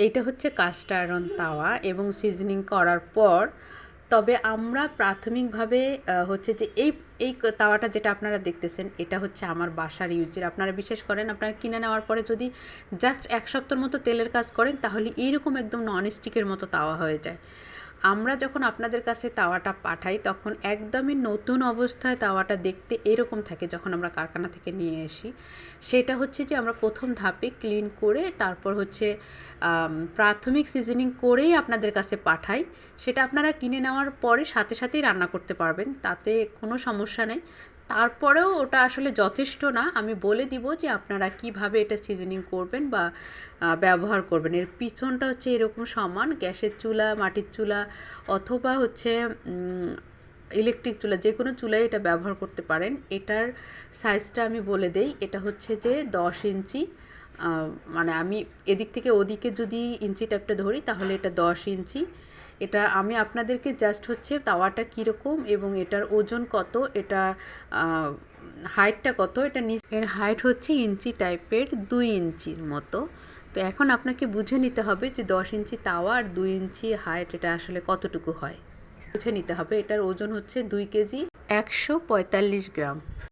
এইটা হচ্ছে cast iron তাওয়া এবং সিজনিং করার পর তবে আমরা প্রাথমিকভাবে হচ্ছে যে এই তাওয়াটা যেটা আপনারা দেখতেছেন এটা হচ্ছে আমার বাসার ইউজের। আপনারা বিশ্বাস করেন, আপনারা কিনে নেওয়ার পরে যদি জাস্ট 1 সপ্তাহের মতো তেলের কাজ করেন তাহলে এইরকম একদম ননস্টিকের মতো তাওয়া হয়ে যায়। আমরা যখন আপনাদের কাছে তাওয়াটা পাঠাই তখন একদমই নতুন অবস্থায় তাওয়াটা দেখতে এরকম থাকে যখন আমরা কারখানা থেকে নিয়ে আসি। সেটা হচ্ছে যে আমরা প্রথম ধাপে ক্লিন করে তারপর হচ্ছে প্রাথমিক সিজনিং করেই আপনাদের কাছে পাঠাই। সেটা আপনারা কিনে নেওয়ার পরে সাথে সাথেই রান্না করতে পারবেন, তাতে কোনো সমস্যা নেই। তারপরেও ওটা আসলে যথেষ্ট না, আমি বলে দিব যে আপনারা কিভাবে এটা সিজনিং করবেন বা ব্যবহার করবেন। এর পিছনটা হচ্ছে এরকম সমান, গ্যাসের চুলা, মাটির চুলা অথবা হচ্ছে ইলেকট্রিক চুলা, যে কোনো চুলায় এটা ব্যবহার করতে পারেন। এটার সাইজটা আমি বলে দেই, এটা হচ্ছে যে 10 ইঞ্চি। মানে আমি এদিক থেকে ওদিকে যদি ইঞ্চি টাইপটা ধরি তাহলে এটা 10 ইঞ্চি। এটা আমি আপনাদেরকে জাস্ট হচ্ছে তাওয়াটা কীরকম এবং এটার ওজন কত, এটা হাইটটা কত, এটা এর হাইট হচ্ছে ইঞ্চি টাইপের 2 ইঞ্চির মতো। তো এখন আপনাকে বুঝে নিতে হবে যে 10 ইঞ্চি তাওয়া আর 2 ইঞ্চি হাইট এটা আসলে কতটুকু হয়, বুঝে নিতে হবে। এটার ওজন হচ্ছে 2 কেজি 145 গ্রাম।